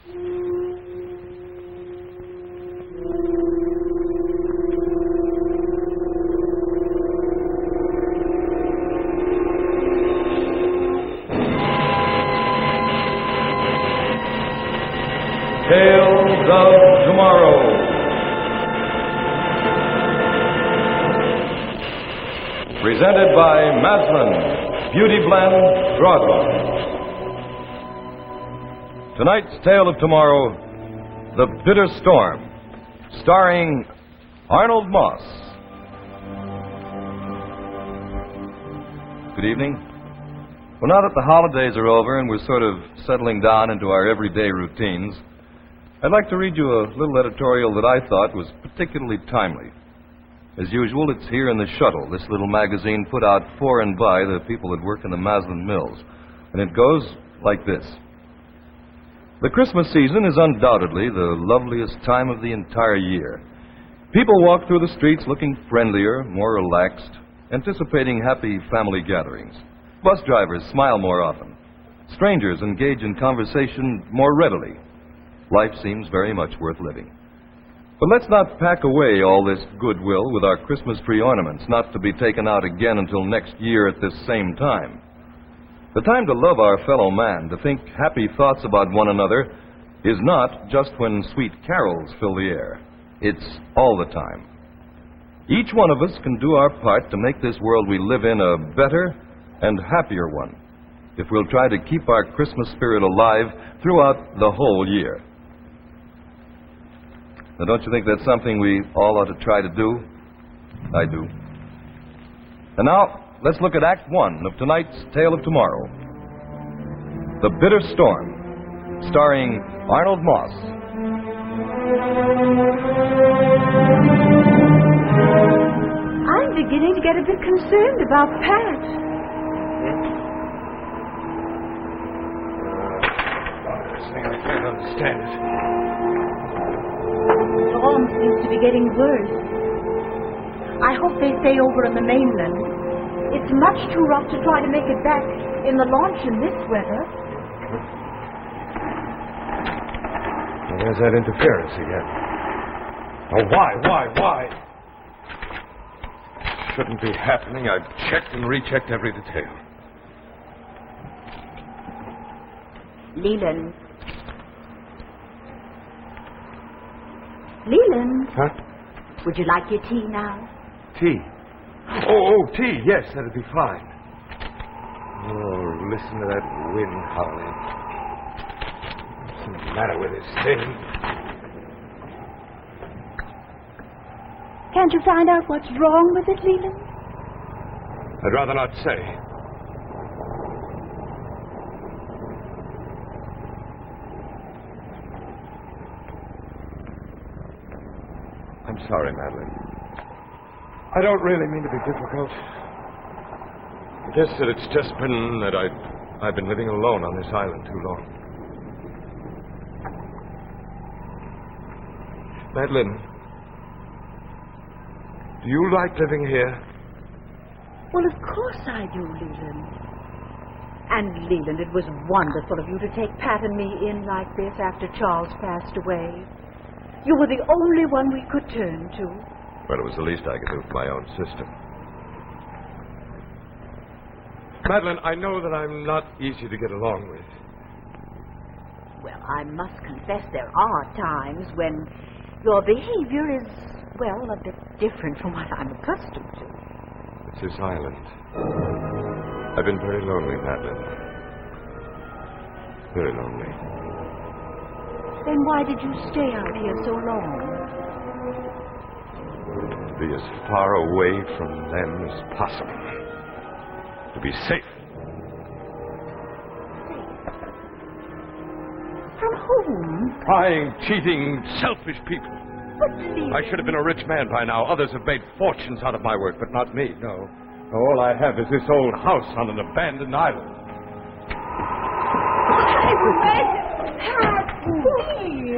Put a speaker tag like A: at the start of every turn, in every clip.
A: Tales of Tomorrow. Presented by Maslin, Beauty Blend, Broadway. Tonight's Tale of Tomorrow, The Bitter Storm, starring Arnold Moss. Good evening. Well, now that the holidays are over and we're sort of settling down into our everyday routines, I'd like to read you a little editorial that I thought was particularly timely. As usual, it's here in the Shuttle, this little magazine put out for and by the people that work in the Maslin Mills. And it goes like this. The Christmas season is undoubtedly the loveliest time of the entire year. People walk through the streets looking friendlier, more relaxed, anticipating happy family gatherings. Bus drivers smile more often. Strangers engage in conversation more readily. Life seems very much worth living. But let's not pack away all this goodwill with our Christmas tree ornaments, not to be taken out again until next year at this same time. The time to love our fellow man, to think happy thoughts about one another, is not just when sweet carols fill the air. It's all the time. Each one of us can do our part to make this world we live in a better and happier one, if we'll try to keep our Christmas spirit alive throughout the whole year. Now, don't you think that's something we all ought to try to do? I do. And now, let's look at Act 1 of tonight's Tale of Tomorrow. The Bitter Storm, starring Arnold Moss.
B: I'm beginning to get a bit concerned about Pat.
C: I can't understand it.
B: The storm seems to be getting worse. I hope they stay over on the mainland. It's much too rough to try to make it back in the launch in this weather.
C: Well, there's that interference again. Oh, why? Shouldn't be happening. I've checked and rechecked every detail.
B: Leland. Leland.
C: Huh?
B: Would you like your tea now?
C: Tea? Oh, tea. Yes, that'd be fine. Oh, listen to that wind howling. What's the matter with this thing?
B: Can't you find out what's wrong with it, Leland?
C: I'd rather not say. I'm sorry, Madeline. I don't really mean to be difficult. I guess that it's just been that I've been living alone on this island too long. Madeline, do you like living here?
B: Well, of course I do, Leland. And, Leland, it was wonderful of you to take Pat and me in like this after Charles passed away. You were the only one we could turn to.
C: Well, it was the least I could do for my own sister. Madeline, I know that I'm not easy to get along with.
B: Well, I must confess there are times when your behavior is, well, a bit different from what I'm accustomed to.
C: It's this island. I've been very lonely, Madeline. Very lonely.
B: Then why did you stay out here so long?
C: To be as far away from them as possible. To be safe.
B: From whom?
C: Prying, cheating, selfish people.
B: But, Leland...
C: I should have been a rich man by now. Others have made fortunes out of my work, but not me, no. All I have is this old house on an abandoned island.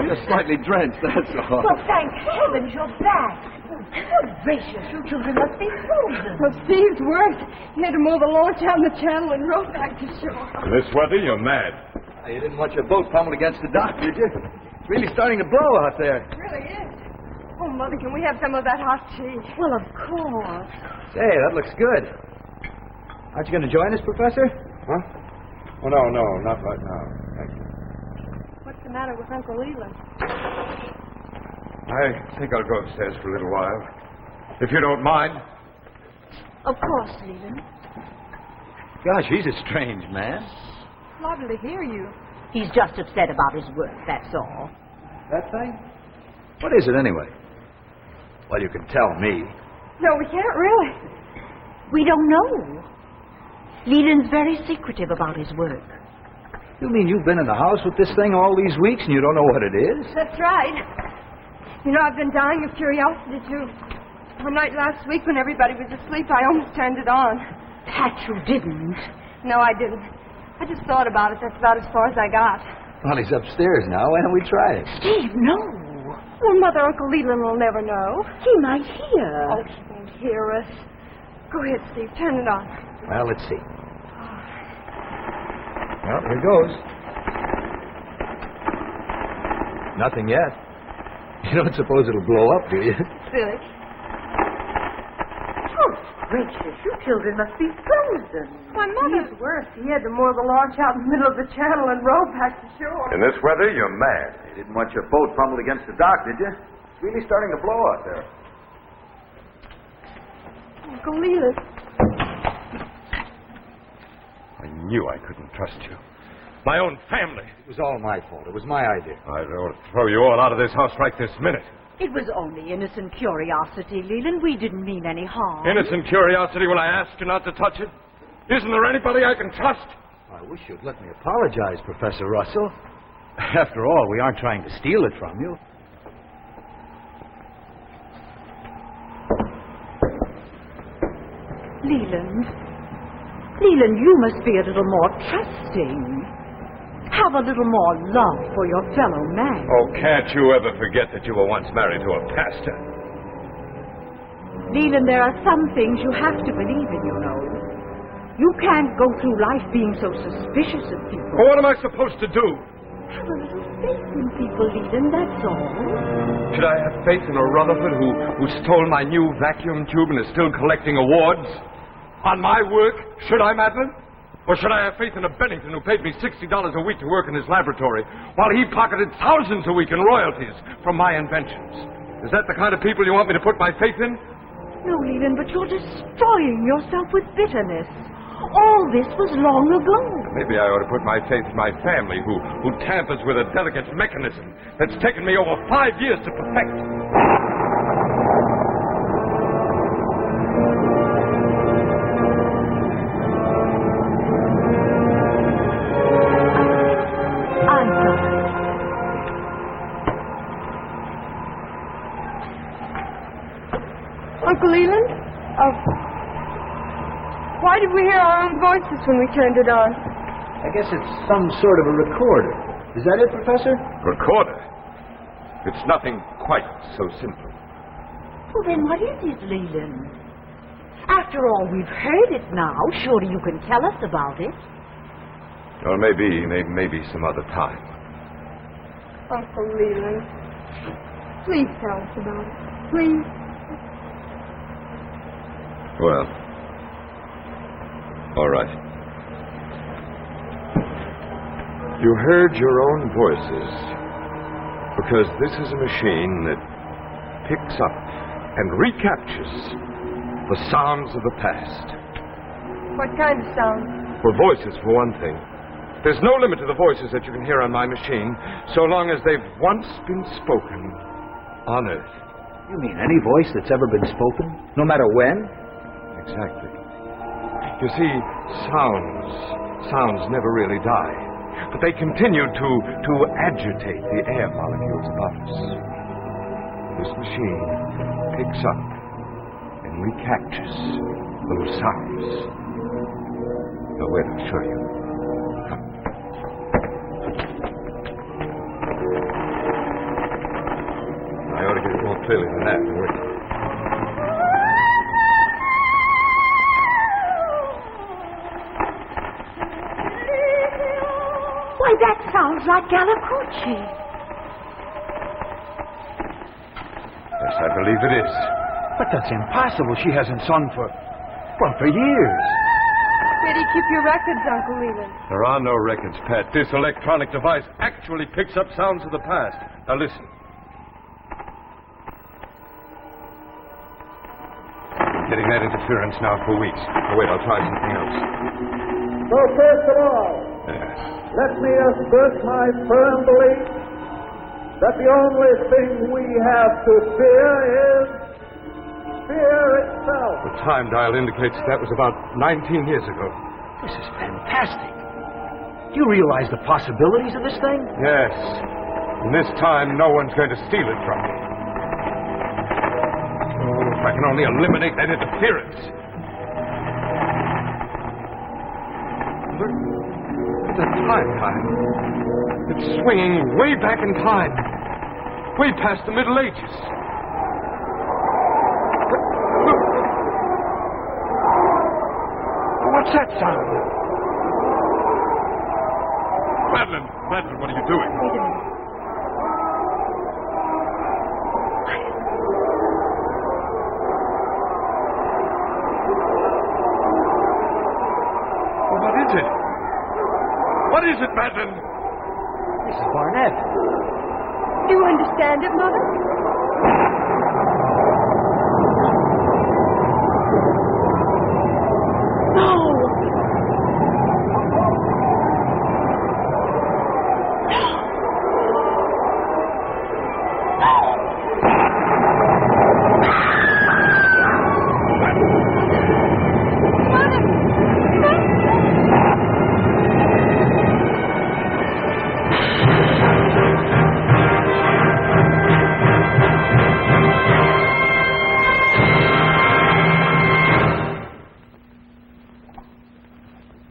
D: Just slightly drenched, that's all.
B: Well, thank heavens you're back. Good gracious, you children must be frozen.
E: Well, Steve's worked. He had to mow the launch out in the channel and row back to shore.
C: In this weather, you're mad.
D: You didn't want your boat pummeled against the dock, did you? It's really starting to blow out there.
E: It really is. Oh, Mother, can we have some of that hot tea?
B: Well, of course.
D: Say, that looks good. Aren't you going to join us, Professor?
C: Huh? Oh, no, not right now. Thank you.
E: What's the matter with Uncle Leland?
C: I think I'll go upstairs for a little while. If you don't mind.
B: Of course, Leland.
D: Gosh, he's a strange man.
E: Lovely to hear you.
B: He's just upset about his work, that's all.
D: That thing? What is it, anyway? Well, you can tell me.
E: No, we can't really.
B: We don't know. Leland's very secretive about his work.
D: You mean you've been in the house with this thing all these weeks and you don't know what it is?
E: That's right. You know, I've been dying of curiosity, too. One night last week when everybody was asleep, I almost turned it on.
B: That you didn't.
E: No, I didn't. I just thought about it. That's about as far as I got.
D: Well, he's upstairs now. Why don't we try it?
B: Steve, no.
E: Well, Mother, Uncle Leland will never know.
B: He might hear.
E: Oh, he won't hear us. Go ahead, Steve. Turn it on.
D: Well, let's see. Well, here goes. Nothing yet. You don't suppose it'll blow up, do you?
E: Silly.
B: Oh, gracious, you children must be frozen.
E: Why, Mother.
F: He's worse. He had to moor the launch out in the middle of the channel and row back to shore.
C: In this weather, you're mad.
D: You didn't want your boat pummeled against the dock, did you? It's really starting to blow out there.
E: Uncle Leland.
C: I knew I couldn't trust you. My own family.
D: It was all my fault. It was my idea.
C: I ought to throw you all out of this house right this minute.
B: It was only innocent curiosity, Leland. We didn't mean any harm.
C: Innocent curiosity when I asked you not to touch it? Isn't there anybody I can trust?
D: I wish you'd let me apologize, Professor Russell. After all, we aren't trying to steal it from you.
B: Leland, you must be a little more trusting. Have a little more love for your fellow man.
C: Oh, can't you ever forget that you were once married to a pastor?
B: Leland, there are some things you have to believe in, you know. You can't go through life being so suspicious of people.
C: Well, what am I supposed to do?
B: Have a little faith in people, Leland, that's all.
C: Should I have faith in a Rutherford who stole my new vacuum tube and is still collecting awards? On my work? Should I, Madeline? Or should I have faith in a Bennington who paid me $60 a week to work in his laboratory while he pocketed thousands a week in royalties from my inventions? Is that the kind of people you want me to put my faith in?
B: No, Leland, but you're destroying yourself with bitterness. All this was long ago.
C: Maybe I ought to put my faith in my family who tampers with a delicate mechanism that's taken me over 5 years to perfect.
B: I'm sorry.
E: Uncle Leland? Why did we hear our own voices when we turned it on?
D: I guess it's some sort of a recorder. Is that it, Professor?
C: Recorder? It's nothing quite so simple.
B: Well, then what is it, Leland? After all, we've heard it now. Surely you can tell us about it.
C: Well, maybe some other time.
E: Uncle Leland. Please tell us about it. Please.
C: Well, all right. You heard your own voices because this is a machine that picks up and recaptures the sounds of the past.
E: What kind of sound?
C: Well, voices, for one thing. There's no limit to the voices that you can hear on my machine so long as they've once been spoken on Earth.
D: You mean any voice that's ever been spoken? No matter when?
C: Exactly. You see, sounds never really die, but they continue to agitate the air molecules above us. This machine picks up and recaptures those sounds. Now, wait, I'll show you. Come. I ought to get it more clearly than that. Wait.
B: Why, that's like Galacucci.
C: Yes, I believe it is.
D: But that's impossible. She hasn't sung for years.
E: Where do you keep your records, Uncle Leland?
C: There are no records, Pat. This electronic device actually picks up sounds of the past. Now listen. Getting that interference now for weeks. Oh, wait, I'll try something else.
G: So first of all, let me assert my firm belief that the only thing we have to fear is fear itself.
C: The time dial indicates that was about 19 years ago.
D: This is fantastic. Do you realize the possibilities of this thing?
C: Yes. And this time, no one's going to steal it from me. Oh, if I can only eliminate that interference. Look at the time dial. It's swinging way back in time. Way past the Middle Ages. Look.
D: What's that sound?
C: Madeline, what are you doing?
B: Wait a minute.
C: What is it? What is it, Madeline?
D: Mrs. Barnett.
E: Do you understand it, Mother?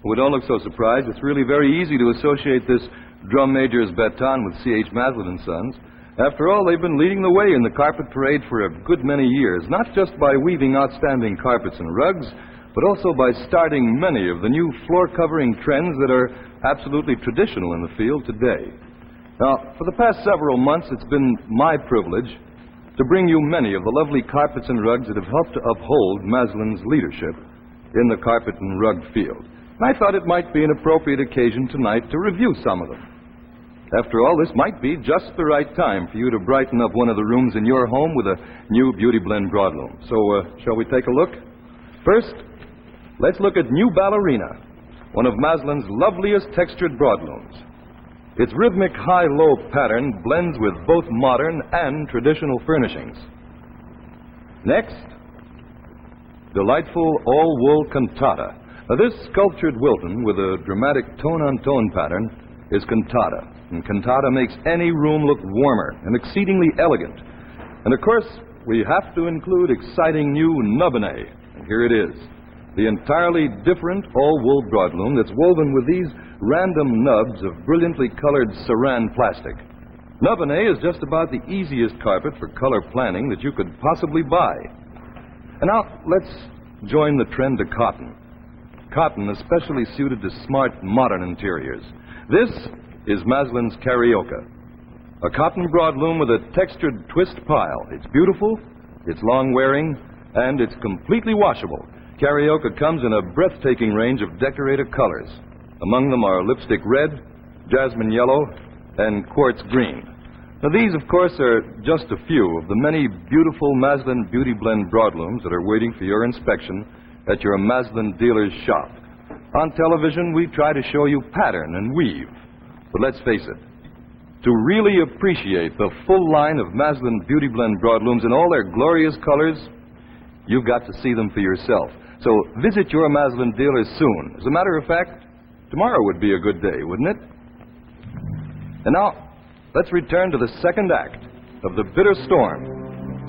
A: We don't look so surprised. It's really very easy to associate this drum major's baton with C.H. Maslin and Sons. After all, they've been leading the way in the carpet parade for a good many years, not just by weaving outstanding carpets and rugs, but also by starting many of the new floor-covering trends that are absolutely traditional in the field today. Now, for the past several months, it's been my privilege to bring you many of the lovely carpets and rugs that have helped to uphold Maslin's leadership in the carpet and rug field. And I thought it might be an appropriate occasion tonight to review some of them. After all, this might be just the right time for you to brighten up one of the rooms in your home with a new Beauty Blend broadloom. So, shall we take a look? First, let's look at New Ballerina, one of Maslin's loveliest textured broadlooms. Its rhythmic high-low pattern blends with both modern and traditional furnishings. Next, delightful all-wool cantata. Now, this sculptured Wilton with a dramatic tone-on-tone pattern is cantata. And cantata makes any room look warmer and exceedingly elegant. And, of course, we have to include exciting new Nubbinay. And here it is, the entirely different all-wool broadloom that's woven with these random nubs of brilliantly colored saran plastic. Nubbinay is just about the easiest carpet for color planning that you could possibly buy. And now, let's join the trend to cotton. Cotton especially suited to smart, modern interiors. This is Maslin's Carioca, a cotton broadloom with a textured twist pile. It's beautiful, it's long-wearing, and it's completely washable. Carioca comes in a breathtaking range of decorative colors. Among them are lipstick red, jasmine yellow, and quartz green. Now, these, of course, are just a few of the many beautiful Maslin Beauty Blend broadlooms that are waiting for your inspection at your Maslin dealer's shop. On television, we try to show you pattern and weave. But let's face it, to really appreciate the full line of Maslin Beauty Blend broadlooms in all their glorious colors, you've got to see them for yourself. So visit your Maslin dealer soon. As a matter of fact, tomorrow would be a good day, wouldn't it? And now, let's return to the second act of The Bitter Storm,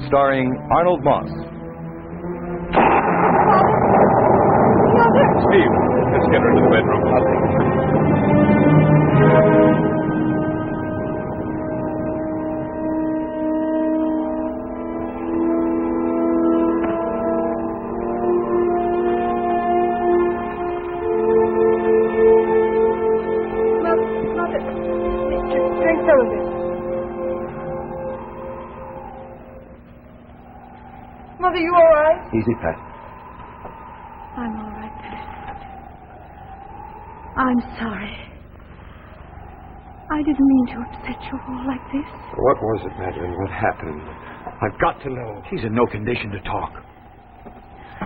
A: starring Arnold Moss.
C: Steve, let's get her into the bedroom. I'll take
E: Mother, Drink some of this. Mother, you all right?
D: Easy, Pat.
B: I'm all right, Pat. I'm sorry. I didn't mean to upset you all like this.
C: What was it, Madeline? What happened? I've got to know.
D: She's in no condition to talk.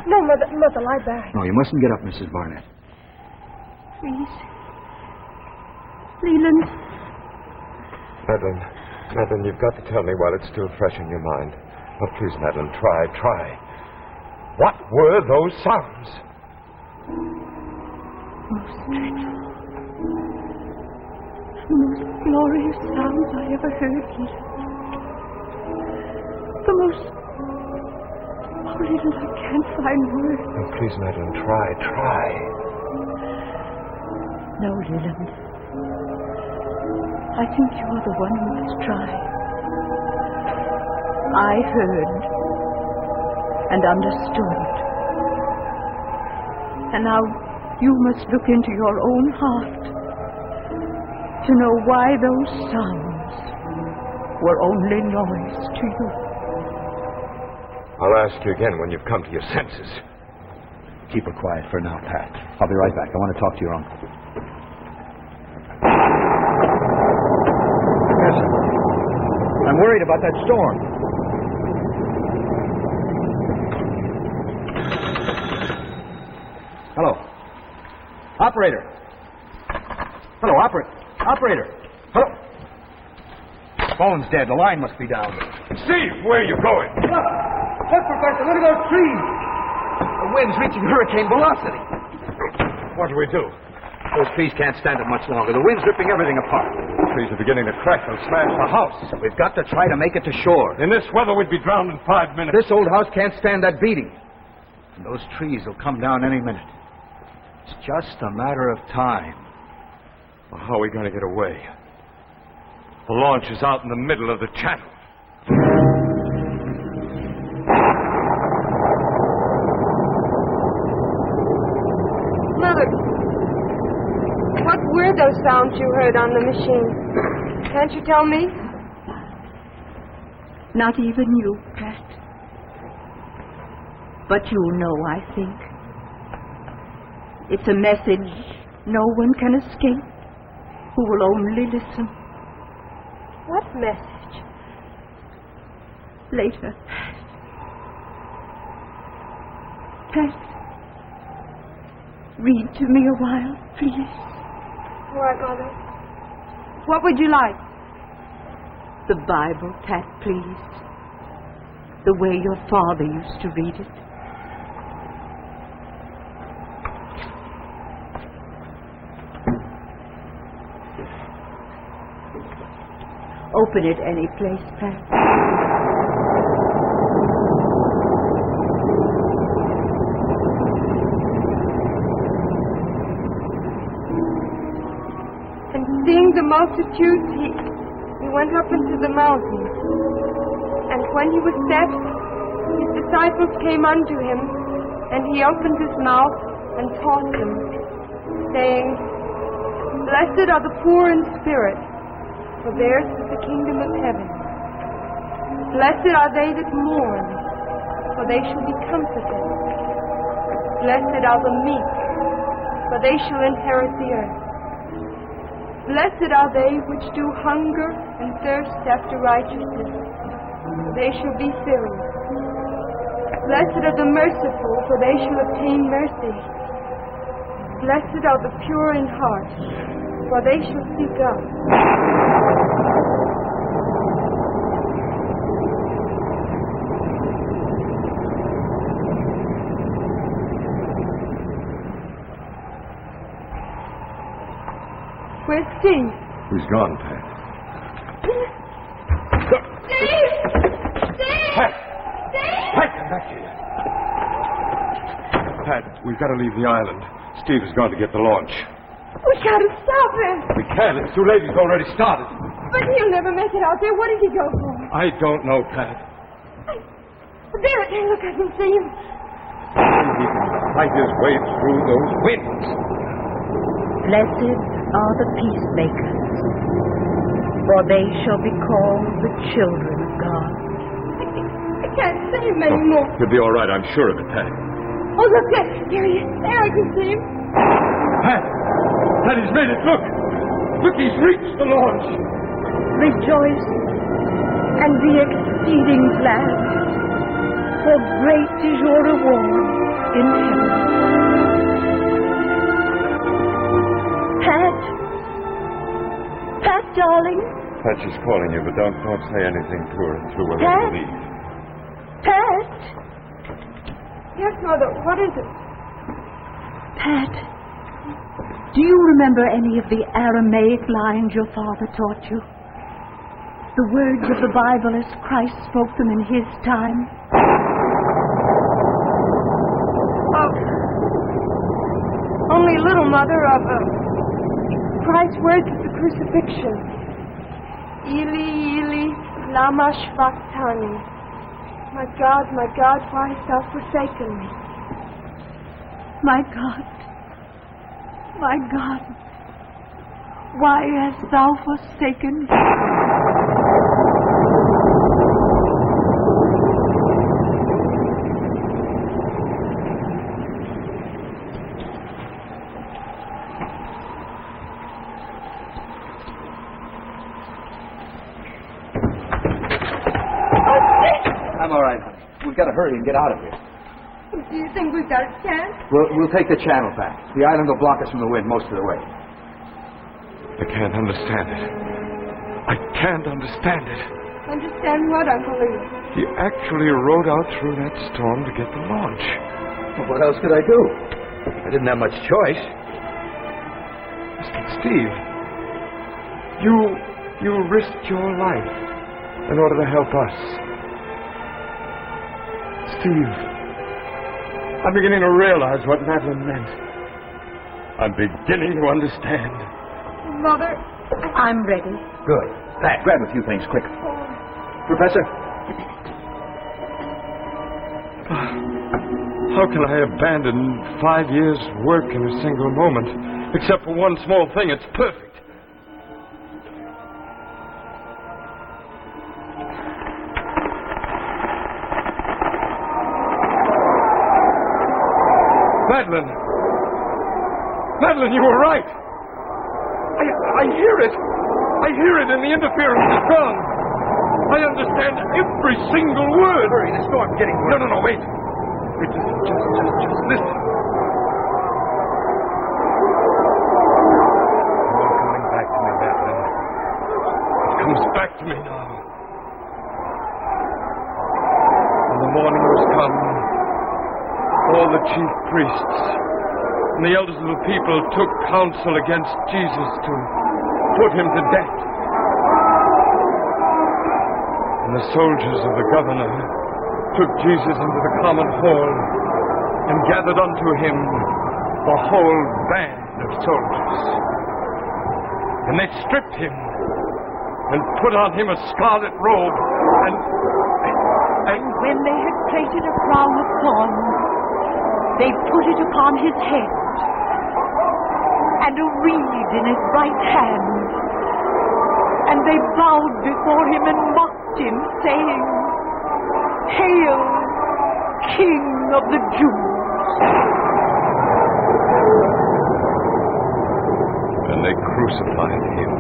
E: No, Mother, lie back.
D: No, you mustn't get up, Mrs. Barnett.
B: Please. Leland.
C: Madeline, you've got to tell me while it's still fresh in your mind. Oh, please, Madeline, try. What were those sounds?
B: Most dreadful. The most glorious sounds I ever heard, Leland. The most... Oh, Leland, I can't find words.
C: Oh, please, Madeline, try.
B: No, Leland. I think you're the one who must try. I heard and understood. And now you must look into your own heart to know why those sounds were only noise to you.
C: I'll ask you again when you've come to your senses.
D: Keep her quiet for now, Pat. I'll be right back. I want to talk to your uncle. Yes, sir. I'm worried about that storm. Hello. Operator. Hello, operator. Hello. Phone's dead. The line must be down.
C: Steve, where are you going?
D: Look, Professor, look at those trees. The wind's reaching hurricane velocity.
C: What do we do?
D: Those trees can't stand it much longer. The wind's ripping everything apart.
C: The trees are beginning to crack and smash the house.
D: We've got to try to make it to shore.
C: In this weather, we'd be drowned in 5 minutes.
D: This old house can't stand that beating. And those trees will come down any minute. It's just a matter of time.
C: Well, how are we going to get away? The launch is out in the middle of the channel.
E: Mother, what were those sounds you heard on the machine? Can't you tell me?
B: Not even you, Pat. But you know, I think. It's a message no one can escape who will only listen.
E: What message?
B: Later. Pat, read to me a while, please.
E: All right, Mother. What would you like?
B: The Bible, Pat, please. The way your father used to read it. Open it any place, Pat.
E: And seeing the multitudes, he went up into the mountain. And when he was set, his disciples came unto him, and he opened his mouth and taught them, saying, Blessed are the poor in spirit, for theirs is the kingdom of heaven. Blessed are they that mourn, for they shall be comforted. Blessed are the meek, for they shall inherit the earth. Blessed are they which do hunger and thirst after righteousness, for they shall be filled. Blessed are the merciful, for they shall obtain mercy. Blessed are the pure in heart, for they shall see God. Where's Steve?
C: He's gone, Pat.
E: Steve! Steve!
C: Pat!
E: Steve!
C: Pat, come back here. Pat, we've got to leave the island. Steve has gone to get the launch.
E: We gotta stop him!
C: We can't. It's too late. He's already started.
E: But he'll never make it out there. What did he go for?
C: I don't know, Pat.
E: There, look, I can see him.
C: He can fight his way through those winds.
B: Blessed are the peacemakers, for they shall be called the children of God.
E: I can't see him anymore.
C: He'll be all right, I'm sure of it, Pat.
E: Oh, look, there he is. There, I can see him.
C: Pat! Pat, he's made it. Look! Look, he's reached the launch.
B: Rejoice and be exceeding glad, for great is your reward in heaven. Pat? Pat, darling?
C: Pat, she's calling you, but don't say anything to her until we're ready to leave.
B: Pat?
E: Yes, Mother, what is it?
B: Pat, do you remember any of the Aramaic lines your father taught you? The words of the Bible as Christ spoke them in his time?
E: Only a little, Mother, of Christ's words at the crucifixion. Eli, Eli, lama shvachtani. My God, why hast thou forsaken me?
B: My God, why hast thou forsaken me?
D: I'm all right, honey. We've got to hurry and get out of here.
E: Do you think we've got a chance?
D: We'll take the channel back. The island will block us from the wind most of the way.
C: I can't understand it. I can't understand it.
E: Understand what, Uncle Lee?
C: He actually rode out through that storm to get the launch.
D: Well, what else could I do? I didn't have much choice.
C: Mr. Steve, you risked your life in order to help us. Steve, I'm beginning to realize what Madeline meant. I'm beginning to understand.
E: Mother,
B: I'm ready.
D: Good. Pat, grab a few things, quick. Professor?
C: How can I abandon 5 years' work in a single moment? Except for one small thing, it's perfect. Madeline, you were right. I hear it. I hear it in the interference of sound. I understand every single word.
D: Hurry, the storm's getting worse.
C: No, wait. Just listen. It's all coming back to me, Madeline. It comes back to me now. When the morning was come, all the chief priests and the elders of the people took counsel against Jesus to put him to death. And the soldiers of the governor took Jesus into the common hall and gathered unto him the whole band of soldiers. And they stripped him and put on him a scarlet robe and
B: when they had plaited a crown of thorns, they put it upon his head, and a reed in his right hand. And they bowed before him and mocked him, saying, "Hail, King of the Jews!"
C: And they crucified him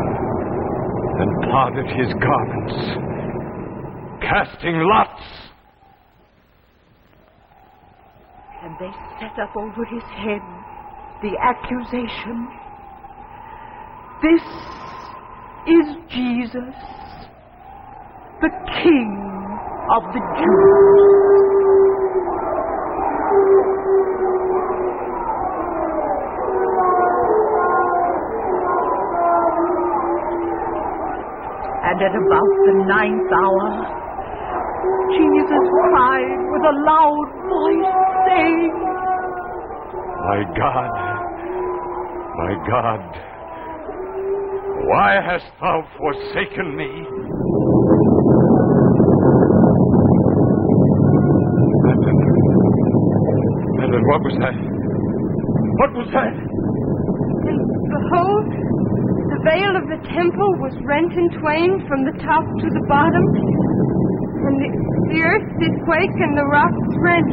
C: and parted his garments, casting lots.
B: And they set up over his head the accusation, "This is Jesus, the King of the Jews." And at about the 9th hour, Jesus cried with a loud voice, saying,
C: My God, why hast thou forsaken me? Madeline, what was that? What was that?
E: And behold, the veil of the temple was rent in twain from the top to the bottom, and the earth did quake and the rocks rent.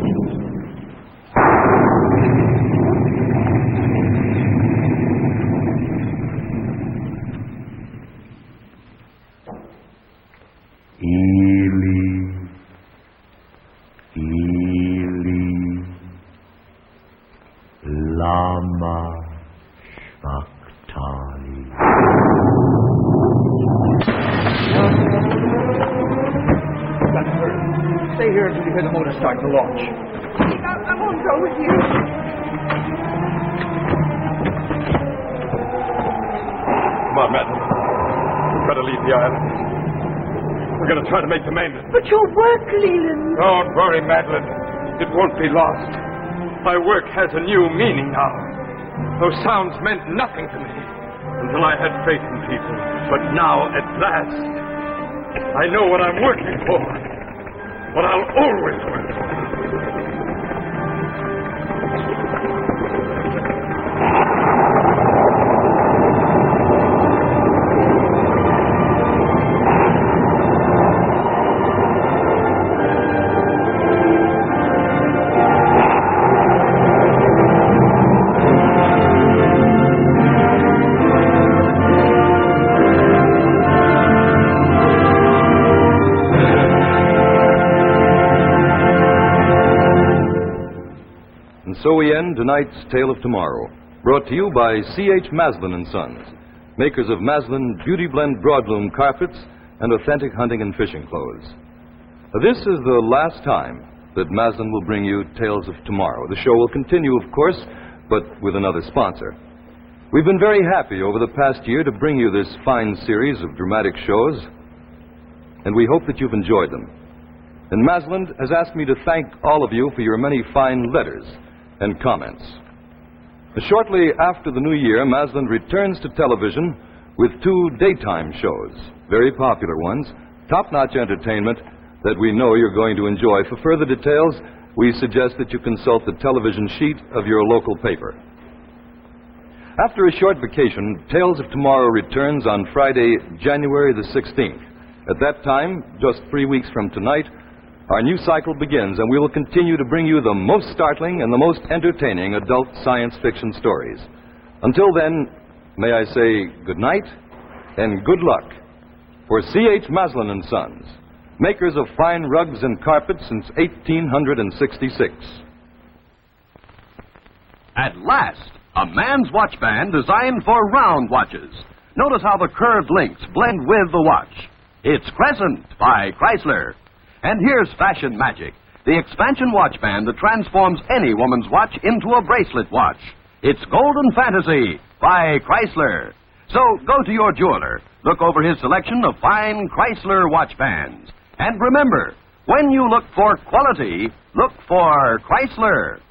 H: Lama Shvaktali.
D: Stay here until you hear the motor start to launch.
E: I won't go with you.
C: Come on, Matt. We've got to leave the island. We're going to try to make the mainland.
B: But your work, Leland.
C: Don't worry, Madeline. It won't be lost. My work has a new meaning now. Those sounds meant nothing to me until I had faith in people. But now, at last, I know what I'm working for. What I'll always work for.
A: So we end tonight's Tale of Tomorrow, brought to you by C.H. Maslin & Sons, makers of Maslin Beauty Blend Broadloom carpets and authentic hunting and fishing clothes. This is the last time that Maslin will bring you Tales of Tomorrow. The show will continue, of course, but with another sponsor. We've been very happy over the past year to bring you this fine series of dramatic shows, and we hope that you've enjoyed them. And Maslin has asked me to thank all of you for your many fine letters and comments. Shortly after the new year, Maslin returns to television with 2 daytime shows, very popular ones, top-notch entertainment that we know you're going to enjoy. For further details, we suggest that you consult the television sheet of your local paper. After a short vacation, Tales of Tomorrow returns on Friday, January the 16th. At that time, just 3 weeks from tonight, our new cycle begins, and we will continue to bring you the most startling and the most entertaining adult science fiction stories. Until then, may I say good night and good luck for C.H. Maslin & Sons, makers of fine rugs and carpets since 1866.
I: At last, a man's watch band designed for round watches. Notice how the curved links blend with the watch. It's Crescent by Chrysler. And here's fashion magic, the expansion watch band that transforms any woman's watch into a bracelet watch. It's Golden Fantasy by Chrysler. So go to your jeweler, look over his selection of fine Chrysler watch bands. And remember, when you look for quality, look for Chrysler.